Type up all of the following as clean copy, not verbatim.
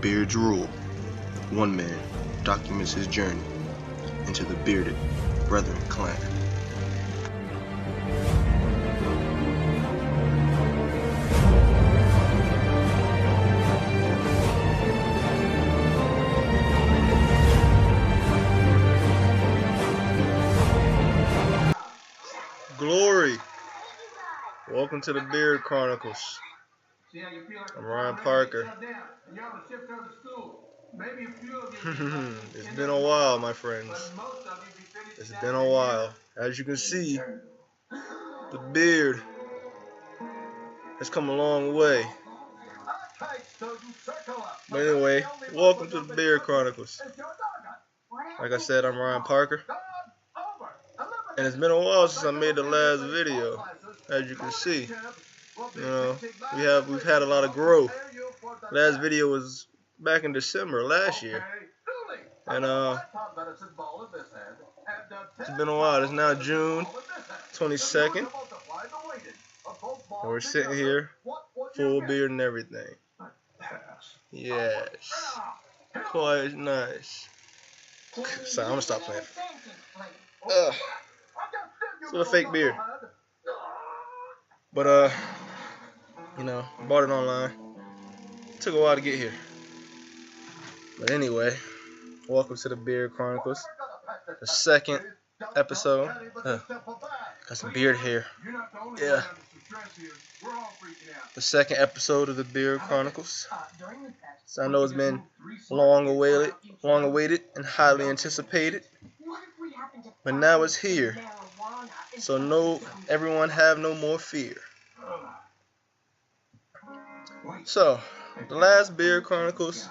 Beard's rule. One man documents his journey into the bearded brethren clan. Glory! Welcome to the Beard Chronicles. I'm Ryan Parker. It's been a while, my friends. It's been a while. As you can see, the beard has come a long way. But anyway, welcome to the Beard Chronicles. Like I said, I'm Ryan Parker. And it's been a while since I made the last video. As you can see, we've had a lot of growth. Last video was back in December last year, and it's been a while. It's now June 22nd, and we're sitting here, full beard and everything. Yes, quite nice. So I'm gonna stop playing. So a fake beard. But bought it online. Took a while to get here. But anyway, welcome to the Beard Chronicles. The second episode. Got some beard hair. Yeah. The second episode of the Beard Chronicles. So I know it's been long awaited and highly anticipated. But now it's here. So everyone have no more fear. So, the last Beard Chronicles,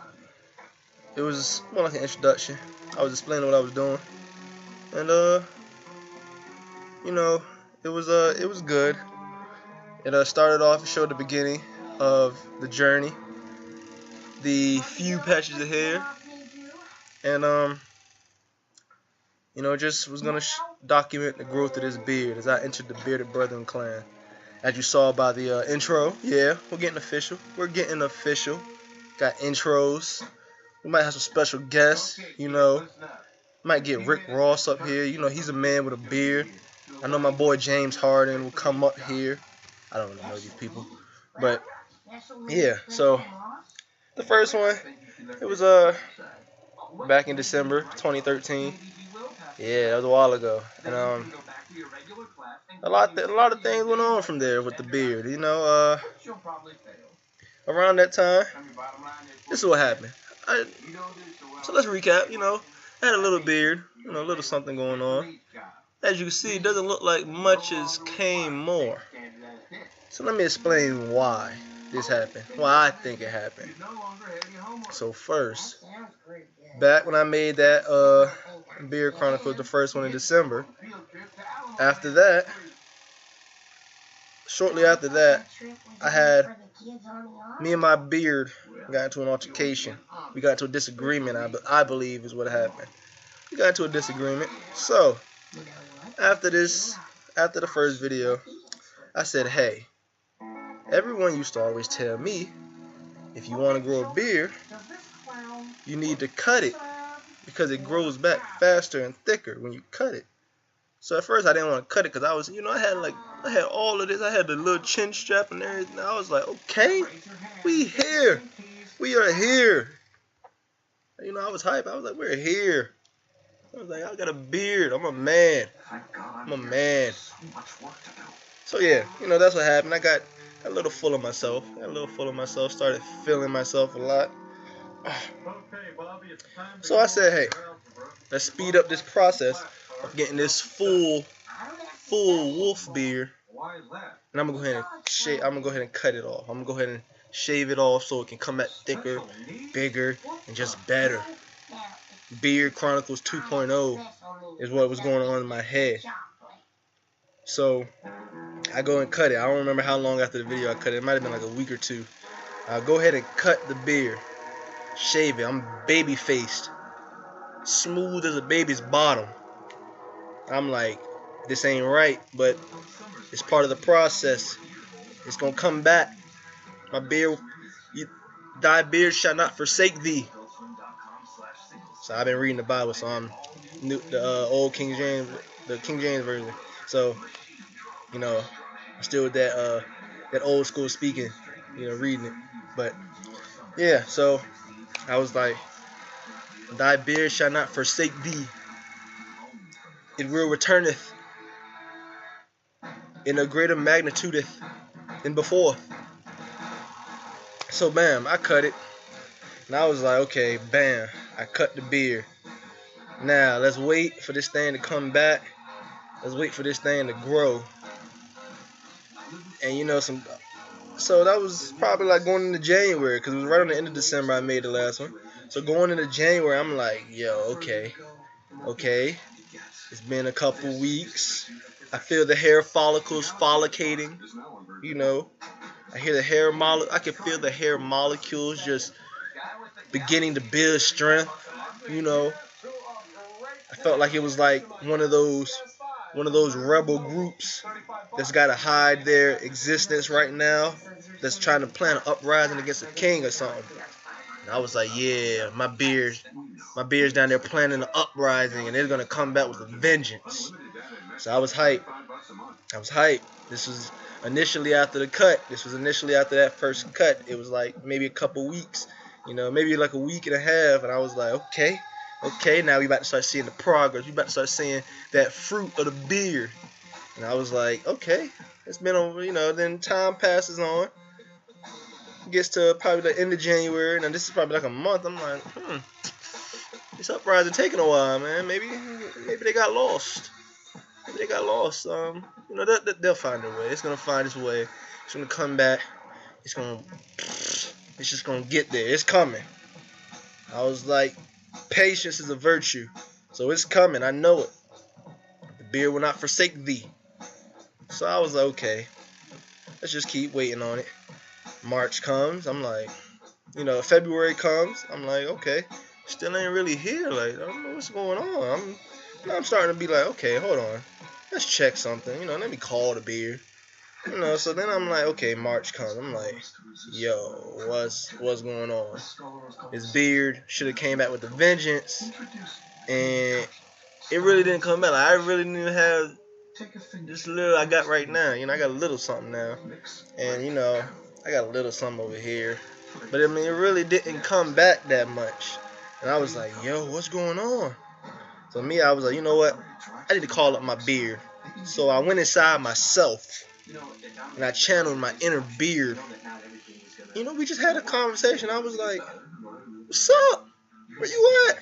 it was more like an introduction. I was explaining what I was doing, and it was good. It started off and showed the beginning of the journey, the few patches of hair, and just was gonna document the growth of this beard as I entered the bearded brethren clan. As you saw by the intro, yeah, we're getting official. Got intros. We might have some special guests, Might get Rick Ross up here. He's a man with a beard. I know my boy James Harden will come up here. I don't really know these people. But, yeah, so the first one, it was back in December 2013. Yeah, that was a while ago. And a lot of things went on from there with the beard. Around that time, this is what happened. So let's recap. I had a little beard, a little something going on. As you can see, it doesn't look like much has came more. So let me explain why this happened, why I think it happened. So first, back when I made that Beard Chronicles, the first one in December, shortly after that, me and my beard got into an altercation. We got into a disagreement, I believe is what happened. We got into a disagreement. So, after the first video, I said, hey, everyone used to always tell me, if you want to grow a beard, you need to cut it, because it grows back faster and thicker when you cut it. So at first I didn't want to cut it because I was, I had all of this. I had the little chin strap and everything. I was like, okay, we here. We are here. I was hyped. I was like, we're here. I was like, I got a beard. I'm a man. I'm a man. So yeah, that's what happened. I got a little full of myself. Started feeling myself a lot. So I said, hey, let's speed up this process of getting this full wolf beard, and I'm gonna go ahead and cut it off. I'm gonna go ahead and shave it off so it can come back thicker, bigger, and just better. Beard Chronicles 2.0 is what was going on in my head. So I go and cut it. I don't remember how long after the video I cut it. It might have been like a week or two. I'll go ahead and cut the beard, shave it. I'm baby faced, smooth as a baby's bottom. I'm like, this ain't right, but it's part of the process. It's gonna come back. My beard, Thy beard shall not forsake thee. So I've been reading the Bible, so I'm the old King James, the King James version. So, you know, I'm still with that old school speaking, you know, reading it. But yeah, so I was like, thy beard shall not forsake thee. It will returneth in a greater magnitude than before. So bam, I cut it. And I was like, okay, bam, I cut the beard. Now let's wait for this thing to come back. Let's wait for this thing to grow. And you know, so that was probably like going into January, because it was right on the end of December I made the last one. So going into January, I'm like, yo, okay. It's been a couple weeks. I feel the hair follicles follicating, you know. I can feel the hair molecules just beginning to build strength, you know. I felt like it was like one of those rebel groups that's got to hide their existence right now, that's trying to plan an uprising against a king or something. And I was like, yeah, my beard's down there planning an uprising, and they're gonna come back with a vengeance. So I was hyped. This was initially after the cut. This was initially after that first cut. It was like maybe a couple weeks, you know, maybe like a week and a half. And I was like, okay, now we about to start seeing the progress. We about to start seeing that fruit of the beard. And I was like, okay, it's been over, you know. Then time passes on. Gets to probably the end of January. Now this is probably like a month. I'm like, this uprising taking a while, man. Maybe they got lost. You know, they'll find a way. It's gonna find its way. It's gonna come back. It's just gonna get there. It's coming. I was like, patience is a virtue, so it's coming. I know it. The beard will not forsake thee. So I was like, okay, let's just keep waiting on it. March comes. I'm like, you know, February comes. I'm like, okay, still ain't really here. Like, I don't know what's going on. I'm starting to be like, okay, hold on. Let's check something. You know, let me call the beard. You know, so then I'm like, okay, March comes. I'm like, yo, what's going on? His beard should have came back with a vengeance, and it really didn't come back. Like, I really didn't even have this little I got right now. You know, I got a little something now, and you know, I got a little something over here. But I mean, it really didn't come back that much. And I was like, yo, what's going on? So me, I was like, you know what? I need to call up my beard. So I went inside myself and I channeled my inner beard. You know, we just had a conversation. I was like, what's up? Where you at?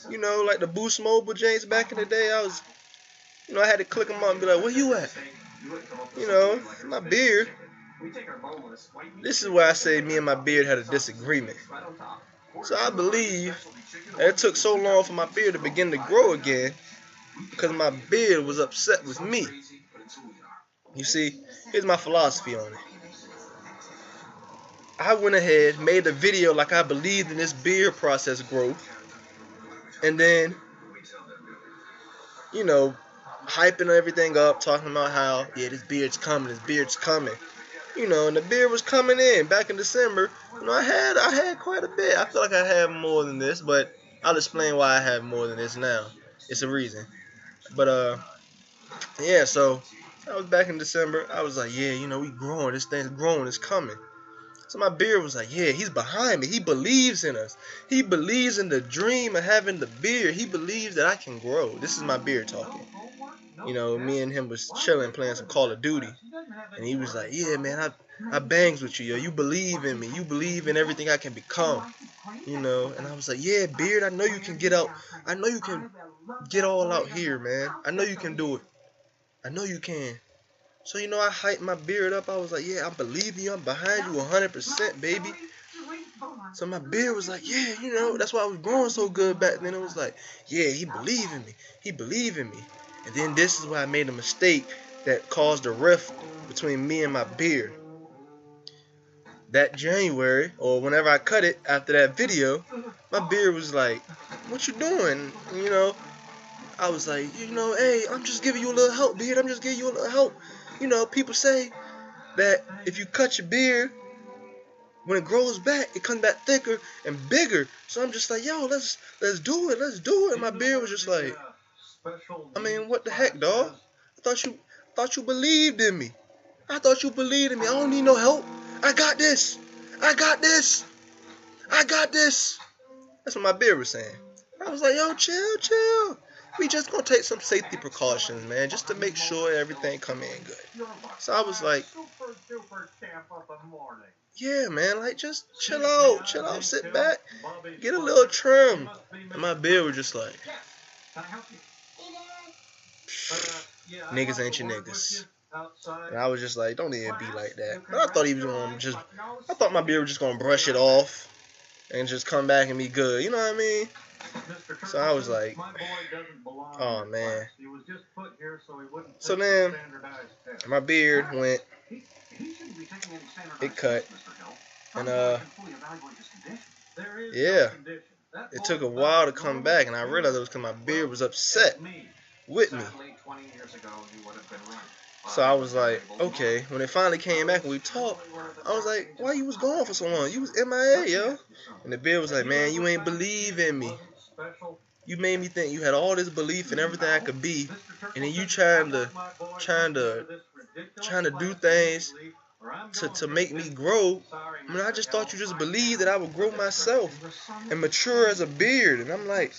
You know, like the Boost Mobile James back in the day, I had to click them up and be like, where you at? You know, my beard. This is why I say me and my beard had a disagreement. So I believe that it took so long for my beard to begin to grow again because my beard was upset with me. You see, here's my philosophy on it. I went ahead, made a video like I believed in this beard process growth, and then, you know, hyping everything up, talking about how, yeah, this beard's coming. You know, and the beard was coming in back in December. You know, I had quite a bit. I feel like I have more than this, but I'll explain why I have more than this now. It's a reason. But yeah, so I was back in December. I was like, yeah, you know, we growing. This thing's growing. It's coming. So my beard was like, yeah, he's behind me. He believes in us. He believes in the dream of having the beard. He believes that I can grow. This is my beard talking. You know, me and him was chilling, playing some Call of Duty. And he was like, yeah, man, I bangs with you, yo. You believe in me. You believe in everything I can become. You know, and I was like, yeah, beard, I know you can get out. I know you can get all out here, man. I know you can do it. I know you can. So, you know, I hyped my beard up. I was like, yeah, I believe you. I'm behind you 100%, baby. So my beard was like, yeah, you know, that's why I was growing so good back then. It was like, yeah, he believed in me. He believed in me. And then this is why I made a mistake that caused a rift between me and my beard. That January, or whenever I cut it after that video, my beard was like, what you doing? And, you know, I was like, you know, hey, I'm just giving you a little help, beard. I'm just giving you a little help. You know, people say that if you cut your beard, when it grows back, it comes back thicker and bigger. So I'm just like, yo, let's do it, let's do it. And my beard was just like, I mean, what the heck, dog? I thought you believed in me. I thought you believed in me. I don't need no help. I got this. I got this. I got this. That's what my beard was saying. I was like, yo, chill. We just gonna take some safety precautions, man, just to make sure everything come in good. So I was like, yeah, man, like just chill out, sit back, get a little trim. And my beard was just like, niggas ain't your niggas. And I was just like, don't even be like that. And I thought he was gonna I thought my beard was just gonna brush it off and just come back and be good. You know what I mean? So I was like, oh man. So then my beard went, it cut, and yeah, it took a while to come back, and I realized it was because my beard was upset with me. So I was like, okay, when it finally came back and we talked, I was like, why you was gone for so long? You was MIA, yo. And the beard was like, man, you ain't believe in me. You made me think you had all this belief in everything I could be, and then you trying to do things to make me grow. I mean, I just thought you just believed that I would grow myself and mature as a beard. And I'm like,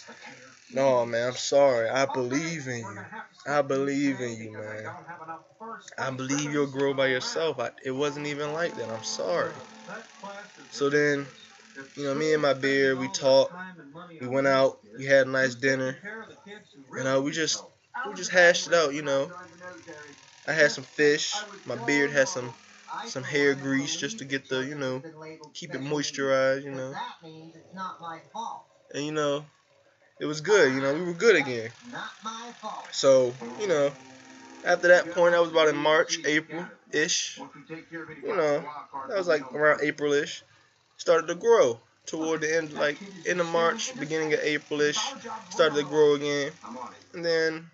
no, man, I'm sorry. I believe in you. I believe in you, man. I believe you'll grow by yourself. It wasn't even like that. I'm sorry. So then, you know, me and my beard, we talked. We went out. We had a nice dinner. And we just hashed it out, you know. I had some fish. My beard had some hair grease just to get the, you know, keep it moisturized, you know. And, you know, it was good, you know, we were good again. So, you know, after that point, that was about in March, April-ish. You know, that was like around April-ish. Started to grow toward the end, like end of March, beginning of April-ish. Started to grow again. And then,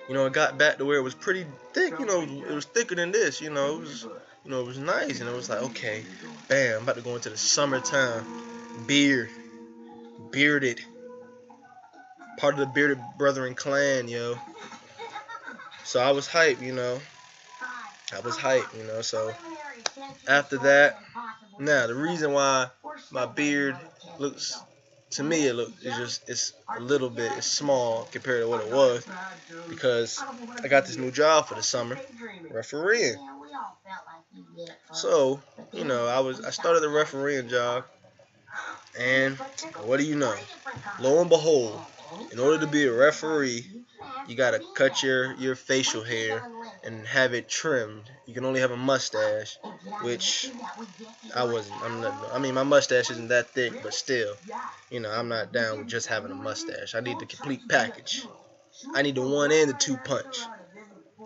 you know, it got back to where it was pretty thick. You know, it was thicker than this. You know, it was nice. And it was like, okay, bam, I'm about to go into the summertime. Bearded. Part of the Bearded Brethren clan, yo. So I was hyped, you know. So after that, now the reason why my beard looks, to me it's a little bit, it's small compared to what it was, because I got this new job for the summer, refereeing. So, you know, I started the refereeing job, and what do you know? Lo and behold, in order to be a referee, you gotta cut your facial hair and have it trimmed. You can only have a mustache, which I mean, my mustache isn't that thick, but still, you know, I'm not down with just having a mustache. I need the complete package. I need the 1 and the 2 punch.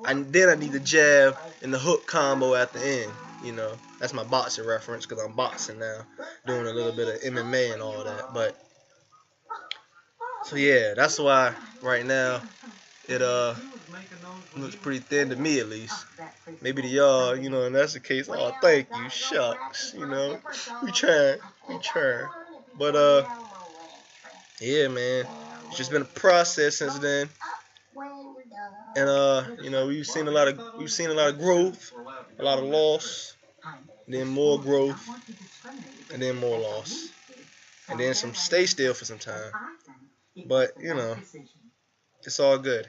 Then I need the jab and the hook combo at the end. You know, that's my boxing reference, because I'm boxing now, doing a little bit of MMA and all that. But so yeah, that's why right now it looks pretty thin to me, at least. Maybe to y'all, you know, and that's the case. Oh, thank you, shucks. You know, we trying. But yeah, man, it's just been a process since then. And you know, we've seen a lot of growth, a lot of loss, then more growth, and then more loss, and then some stay still for some time. But you know, it's all good.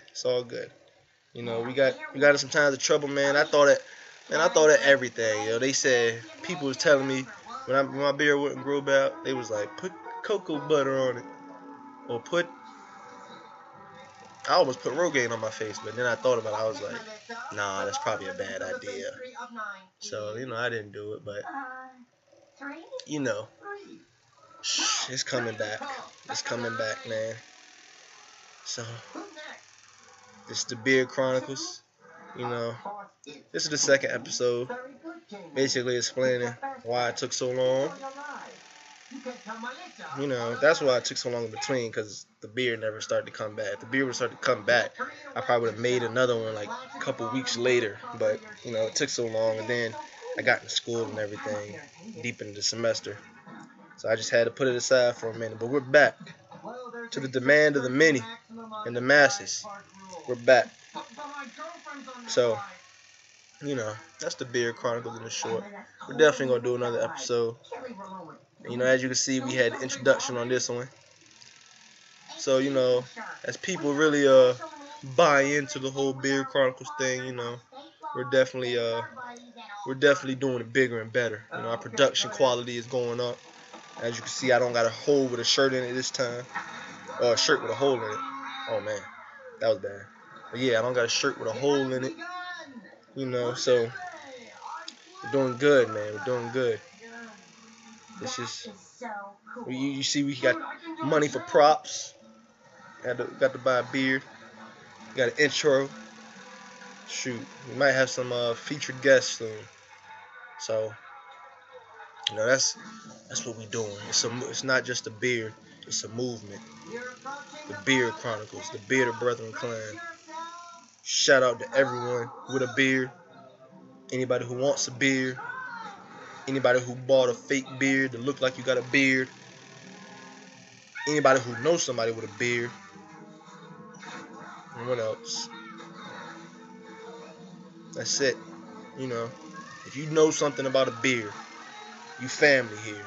You know, we got some times of trouble, man. I thought of everything. You know, they said, people was telling me when my beard wouldn't grow back, they was like, put cocoa butter on it, or I almost put Rogaine on my face, but then I thought about it. I was like, nah, that's probably a bad idea. So, you know, I didn't do it, but, you know, it's coming back. It's coming back, man. So, this is the Beard Chronicles. You know, this is the second episode, basically explaining why it took so long. You know, that's why it took so long in between, because the beard never started to come back. If the beard would start to come back, I probably would have made another one like a couple weeks later. But, you know, it took so long, and then I got into school and everything deep into the semester. So I just had to put it aside for a minute. But we're back to the demand of the many and the masses. We're back. So, you know, that's the Beard Chronicles in the short. We're definitely going to do another episode. You know, as you can see, we had the introduction on this one. So, you know, as people really buy into the whole Beard Chronicles thing, you know, we're definitely doing it bigger and better. You know, our production quality is going up. As you can see, I don't got a hole with a shirt in it this time. Or a shirt with a hole in it. Oh man, that was bad. But yeah, I don't got a shirt with a hole in it. You know, so we're doing good, man. We're doing good. It's just, you see, we got money for props. Got to buy a beard. Got an intro. Shoot, we might have some featured guests soon. So, you know, that's what we doing. It's not just a beard. It's a movement. The Beard Chronicles, the Bearded Brethren Clan. Shout out to everyone with a beard. Anybody who wants a beard. Anybody who bought a fake beard to look like you got a beard. Anybody who knows somebody with a beard. And what else? That's it. You know, if you know something about a beard, you family here.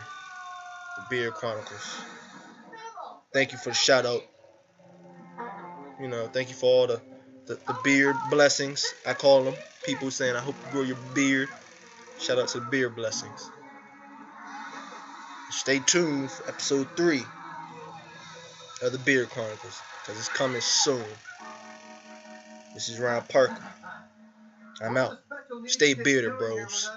The Beard Chronicles. Thank you for the shout out. You know, thank you for all the beard blessings, I call them. People saying, I hope you grow your beard. Shout out to the beard blessings. Stay tuned for episode 3 of the Beard Chronicles, because it's coming soon. This is Ryan Parker. I'm out. Stay bearded, bros.